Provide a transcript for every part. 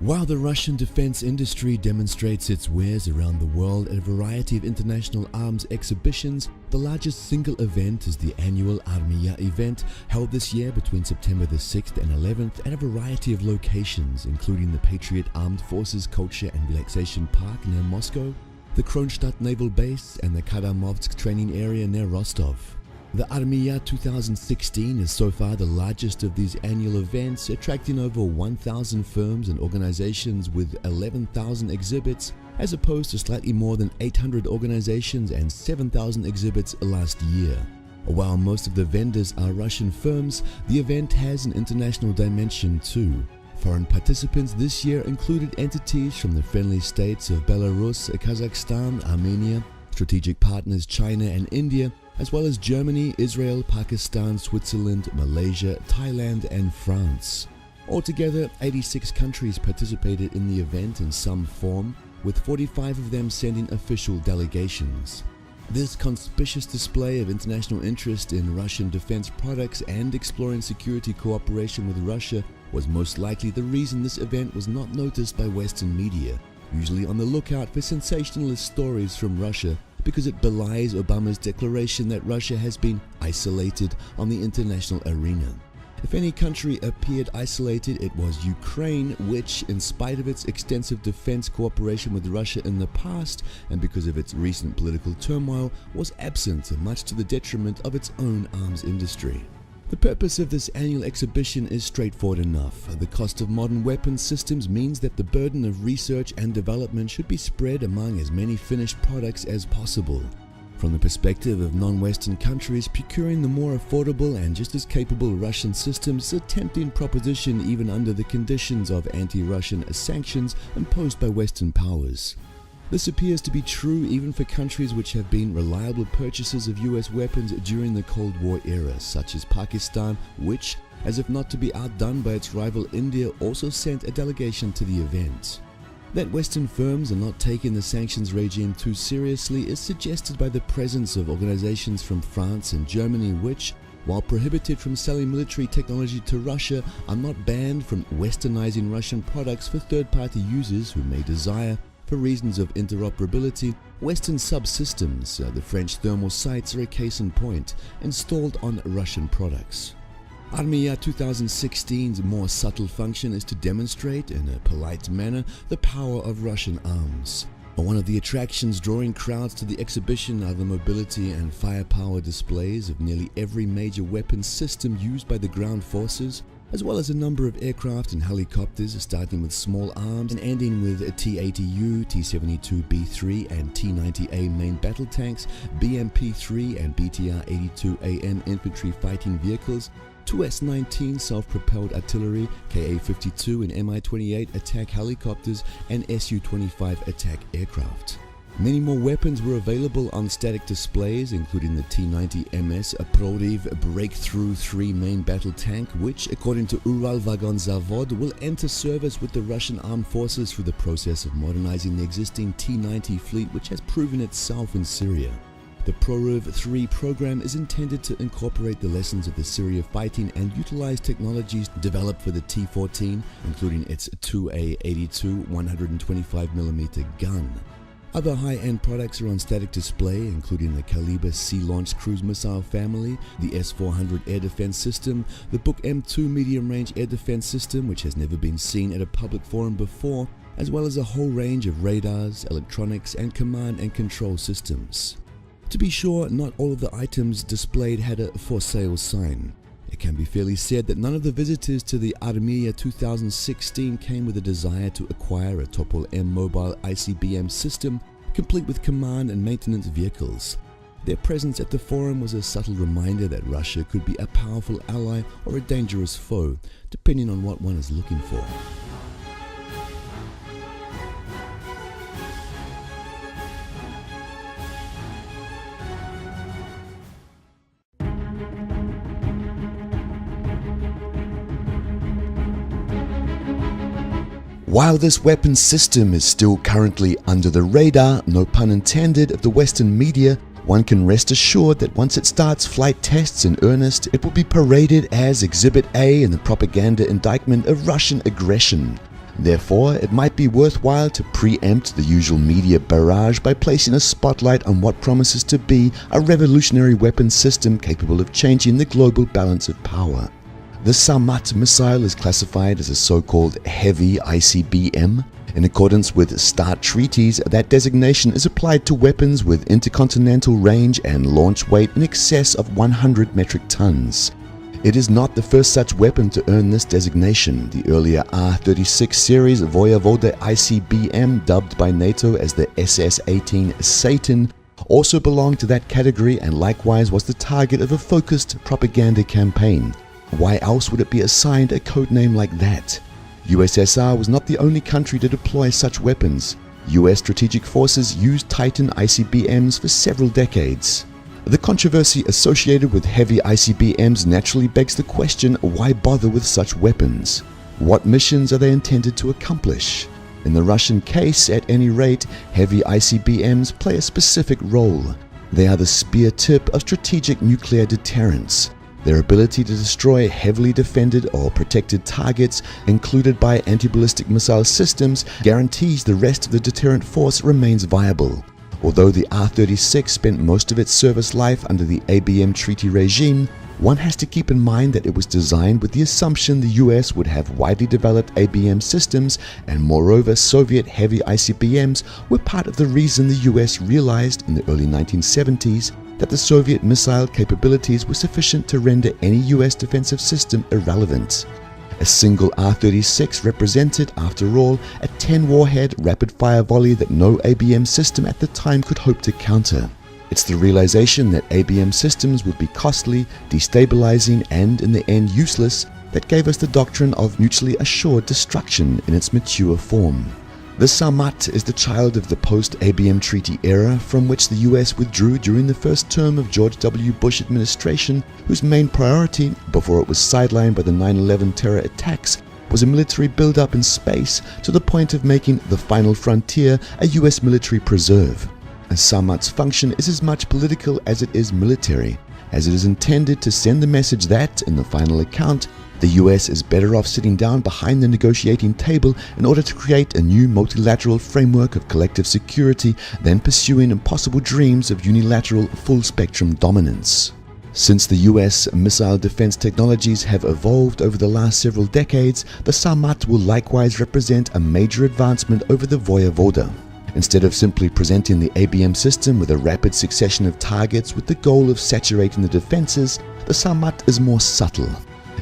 While the Russian defense industry demonstrates its wares around the world at a variety of international arms exhibitions, the largest single event is the annual Armia event, held this year between September the 6th and 11th at a variety of locations, including the Patriot Armed Forces Culture and Relaxation Park near Moscow, the Kronstadt Naval Base, and the Kadamovsk training area near Rostov. The Armia 2016 is so far the largest of these annual events, attracting over 1,000 firms and organizations with 11,000 exhibits, as opposed to slightly more than 800 organizations and 7,000 exhibits last year. While most of the vendors are Russian firms, the event has an international dimension too. Foreign participants this year included entities from the friendly states of Belarus, Kazakhstan, Armenia, strategic partners China and India, as well as Germany, Israel, Pakistan, Switzerland, Malaysia, Thailand, and France. Altogether, 86 countries participated in the event in some form, with 45 of them sending official delegations. This conspicuous display of international interest in Russian defense products and exploring security cooperation with Russia was most likely the reason this event was not noticed by Western media, usually on the lookout for sensationalist stories from Russia, because it belies Obama's declaration that Russia has been isolated on the international arena. If any country appeared isolated, it was Ukraine, which, in spite of its extensive defense cooperation with Russia in the past and because of its recent political turmoil, was absent, much to the detriment of its own arms industry. The purpose of this annual exhibition is straightforward enough. The cost of modern weapons systems means that the burden of research and development should be spread among as many finished products as possible. From the perspective of non-Western countries, procuring the more affordable and just as capable Russian systems is a tempting proposition even under the conditions of anti-Russian sanctions imposed by Western powers. This appears to be true even for countries which have been reliable purchasers of US weapons during the Cold War era, such as Pakistan, which, as if not to be outdone by its rival India, also sent a delegation to the event. That Western firms are not taking the sanctions regime too seriously is suggested by the presence of organizations from France and Germany which, while prohibited from selling military technology to Russia, are not banned from westernizing Russian products for third-party users who may desire, for reasons of interoperability, Western subsystems, the French thermal sights are a case in point, installed on Russian products. Armia 2016's more subtle function is to demonstrate, in a polite manner, the power of Russian arms. One of the attractions drawing crowds to the exhibition are the mobility and firepower displays of nearly every major weapons system used by the ground forces, as well as a number of aircraft and helicopters, starting with small arms and ending with T-80U, T-72B3 and T-90A main battle tanks, BMP-3 and BTR-82AM infantry fighting vehicles, two S-19 self-propelled artillery, Ka-52 and Mi-28 attack helicopters, and Su-25 attack aircraft. Many more weapons were available on static displays, including the T-90MS Proryv Breakthrough 3 main battle tank, which, according to Uralvagonzavod, will enter service with the Russian armed forces through the process of modernizing the existing T-90 fleet, which has proven itself in Syria. The Proryv 3 program is intended to incorporate the lessons of the Syria fighting and utilize technologies developed for the T-14, including its 2A-82 125mm gun. Other high-end products are on static display, including the Kaliber Sea-launched cruise missile family, the S-400 air defense system, the Buk M2 medium-range air defense system, which has never been seen at a public forum before, as well as a whole range of radars, electronics, and command and control systems. To be sure, not all of the items displayed had a for sale sign. It can be fairly said that none of the visitors to the Armia 2016 came with a desire to acquire a Topol M mobile ICBM system, complete with command and maintenance vehicles. Their presence at the forum was a subtle reminder that Russia could be a powerful ally or a dangerous foe, depending on what one is looking for. While this weapon system is still currently under the radar, no pun intended, of the Western media, one can rest assured that once it starts flight tests in earnest, it will be paraded as Exhibit A in the propaganda indictment of Russian aggression. Therefore, it might be worthwhile to preempt the usual media barrage by placing a spotlight on what promises to be a revolutionary weapons system capable of changing the global balance of power. The Sarmat missile is classified as a so-called heavy ICBM. In accordance with START treaties, that designation is applied to weapons with intercontinental range and launch weight in excess of 100 metric tons. It is not the first such weapon to earn this designation. The earlier R-36 series Voyevoda ICBM, dubbed by NATO as the SS-18 Satan, also belonged to that category and likewise was the target of a focused propaganda campaign. Why else would it be assigned a codename like that? USSR was not the only country to deploy such weapons. US strategic forces used Titan ICBMs for several decades. The controversy associated with heavy ICBMs naturally begs the question, why bother with such weapons? What missions are they intended to accomplish? In the Russian case, at any rate, heavy ICBMs play a specific role. They are the spear tip of strategic nuclear deterrence. Their ability to destroy heavily defended or protected targets, included by anti-ballistic missile systems, guarantees the rest of the deterrent force remains viable. Although the R-36 spent most of its service life under the ABM treaty regime, one has to keep in mind that it was designed with the assumption the US would have widely developed ABM systems, and moreover Soviet heavy ICBMs were part of the reason the US realized in the early 1970s that the Soviet missile capabilities were sufficient to render any US defensive system irrelevant. A single R-36 represented, after all, a 10-warhead rapid-fire volley that no ABM system at the time could hope to counter. It's the realization that ABM systems would be costly, destabilizing, and in the end useless that gave us the doctrine of mutually assured destruction in its mature form. The Sarmat is the child of the post-ABM treaty era from which the US withdrew during the first term of George W. Bush administration, whose main priority, before it was sidelined by the 9/11 terror attacks, was a military build-up in space to the point of making the final frontier a US military preserve. And Sarmat's function is as much political as it is military, as it is intended to send the message that, in the final account, the US is better off sitting down behind the negotiating table in order to create a new multilateral framework of collective security than pursuing impossible dreams of unilateral full-spectrum dominance. Since the US missile defense technologies have evolved over the last several decades, the Sarmat will likewise represent a major advancement over the Voyevoda. Instead of simply presenting the ABM system with a rapid succession of targets with the goal of saturating the defenses, the Sarmat is more subtle.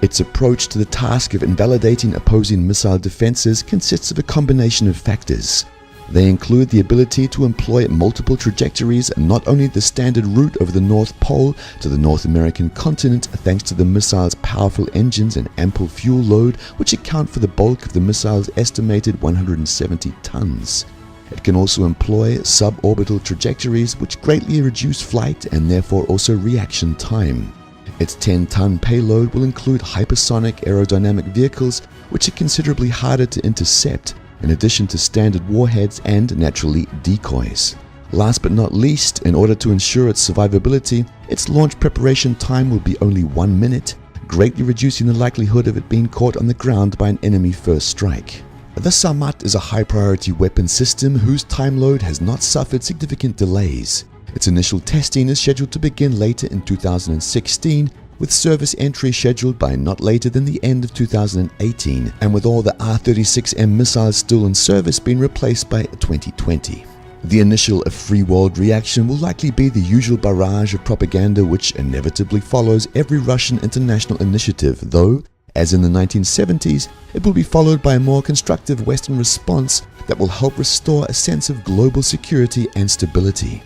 Its approach to the task of invalidating opposing missile defenses consists of a combination of factors. They include the ability to employ multiple trajectories, not only the standard route over the North Pole to the North American continent thanks to the missile's powerful engines and ample fuel load, which account for the bulk of the missile's estimated 170 tons. It can also employ suborbital trajectories which greatly reduce flight and therefore also reaction time. Its 10-ton payload will include hypersonic aerodynamic vehicles, which are considerably harder to intercept, in addition to standard warheads and, naturally, decoys. Last but not least, in order to ensure its survivability, its launch preparation time will be only 1 minute, greatly reducing the likelihood of it being caught on the ground by an enemy first strike. The Sarmat is a high-priority weapon system whose time load has not suffered significant delays. Its initial testing is scheduled to begin later in 2016, with service entry scheduled by not later than the end of 2018, and with all the R-36M missiles still in service being replaced by 2020. The initial free world reaction will likely be the usual barrage of propaganda which inevitably follows every Russian international initiative, though, as in the 1970s, it will be followed by a more constructive Western response that will help restore a sense of global security and stability.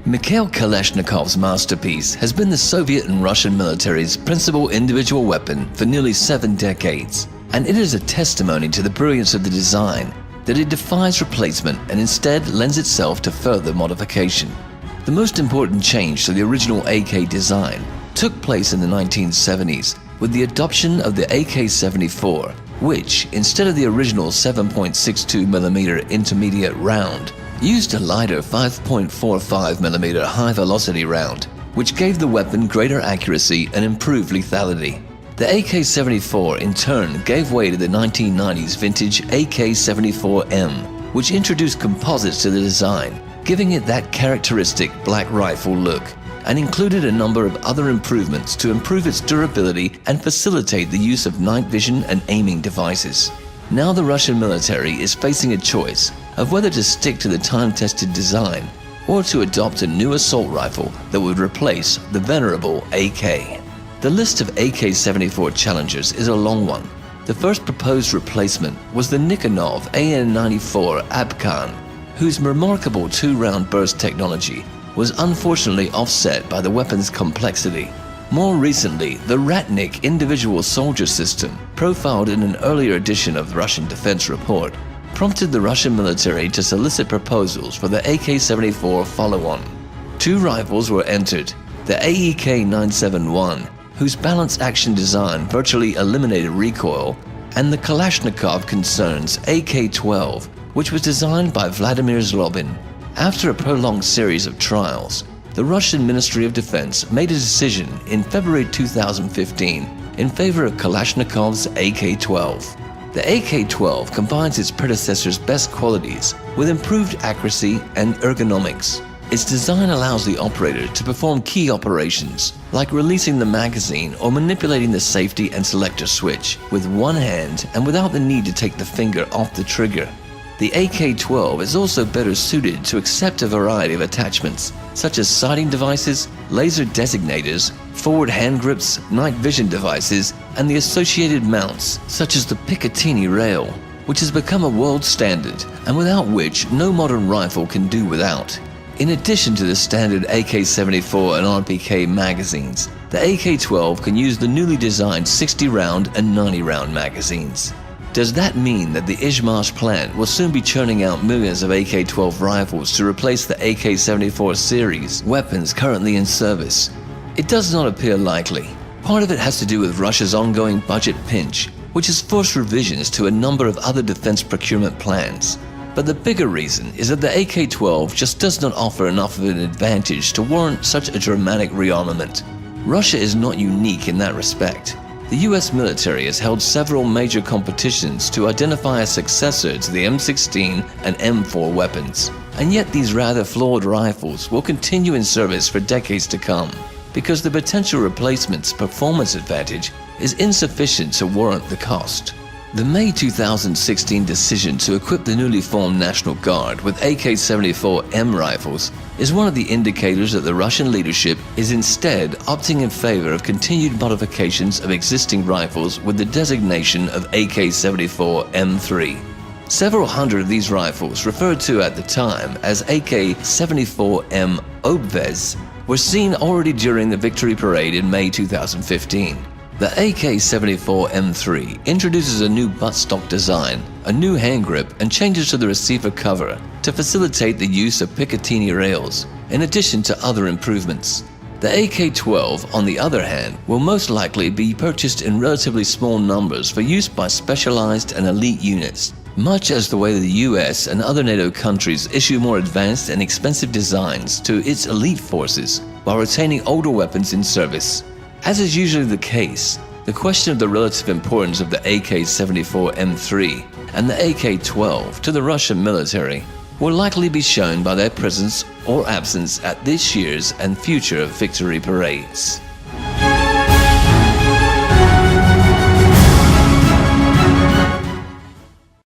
Mikhail Kalashnikov's masterpiece has been the Soviet and Russian military's principal individual weapon for nearly 7 decades, and it is a testimony to the brilliance of the design that it defies replacement and instead lends itself to further modification. The most important change to the original AK design took place in the 1970s with the adoption of the AK-74, which, instead of the original 7.62mm intermediate round, used a lighter 5.45mm high-velocity round, which gave the weapon greater accuracy and improved lethality. The AK-74 in turn gave way to the 1990s vintage AK-74M, which introduced composites to the design, giving it that characteristic black rifle look, and included a number of other improvements to improve its durability and facilitate the use of night vision and aiming devices. Now the Russian military is facing a choice of whether to stick to the time-tested design or to adopt a new assault rifle that would replace the venerable AK. The list of AK-74 challengers is a long one. The first proposed replacement was the Nikonov AN-94 Abkhan, whose remarkable two-round burst technology was unfortunately offset by the weapon's complexity. More recently, the Ratnik individual soldier system, profiled in an earlier edition of the Russian Defense Report, prompted the Russian military to solicit proposals for the AK-74 follow-on. Two rifles were entered, the AEK-971, whose balanced action design virtually eliminated recoil, and the Kalashnikov concern's AK-12, which was designed by Vladimir Zlobin. After a prolonged series of trials, the Russian Ministry of Defense made a decision in February 2015 in favor of Kalashnikov's AK-12. The AK-12 combines its predecessor's best qualities with improved accuracy and ergonomics. Its design allows the operator to perform key operations, like releasing the magazine or manipulating the safety and selector switch with one hand and without the need to take the finger off the trigger. The AK-12 is also better suited to accept a variety of attachments, such as sighting devices, laser designators, forward hand grips, night vision devices, and the associated mounts, such as the Picatinny rail, which has become a world standard and without which no modern rifle can do without. In addition to the standard AK-74 and RPK magazines, the AK-12 can use the newly designed 60-round and 90-round magazines. Does that mean that the Izhmash plant will soon be churning out millions of AK-12 rifles to replace the AK-74 series weapons currently in service? It does not appear likely. Part of it has to do with Russia's ongoing budget pinch, which has forced revisions to a number of other defense procurement plans. But the bigger reason is that the AK-12 just does not offer enough of an advantage to warrant such a dramatic rearmament. Russia is not unique in that respect. The US military has held several major competitions to identify a successor to the M16 and M4 weapons, and yet these rather flawed rifles will continue in service for decades to come, because the potential replacement's performance advantage is insufficient to warrant the cost. The May 2016 decision to equip the newly formed National Guard with AK-74M rifles is one of the indicators that the Russian leadership is instead opting in favor of continued modifications of existing rifles with the designation of AK-74M3. Several hundred of these rifles, referred to at the time as AK-74M Obvez, were seen already during the victory parade in May 2015. The AK-74M3 introduces a new buttstock design, a new hand grip, and changes to the receiver cover to facilitate the use of Picatinny rails, in addition to other improvements. The AK-12, on the other hand, will most likely be purchased in relatively small numbers for use by specialized and elite units, much as the way the US and other NATO countries issue more advanced and expensive designs to its elite forces while retaining older weapons in service. As is usually the case, the question of the relative importance of the AK-74M3 and the AK-12 to the Russian military will likely be shown by their presence or absence at this year's and future victory parades.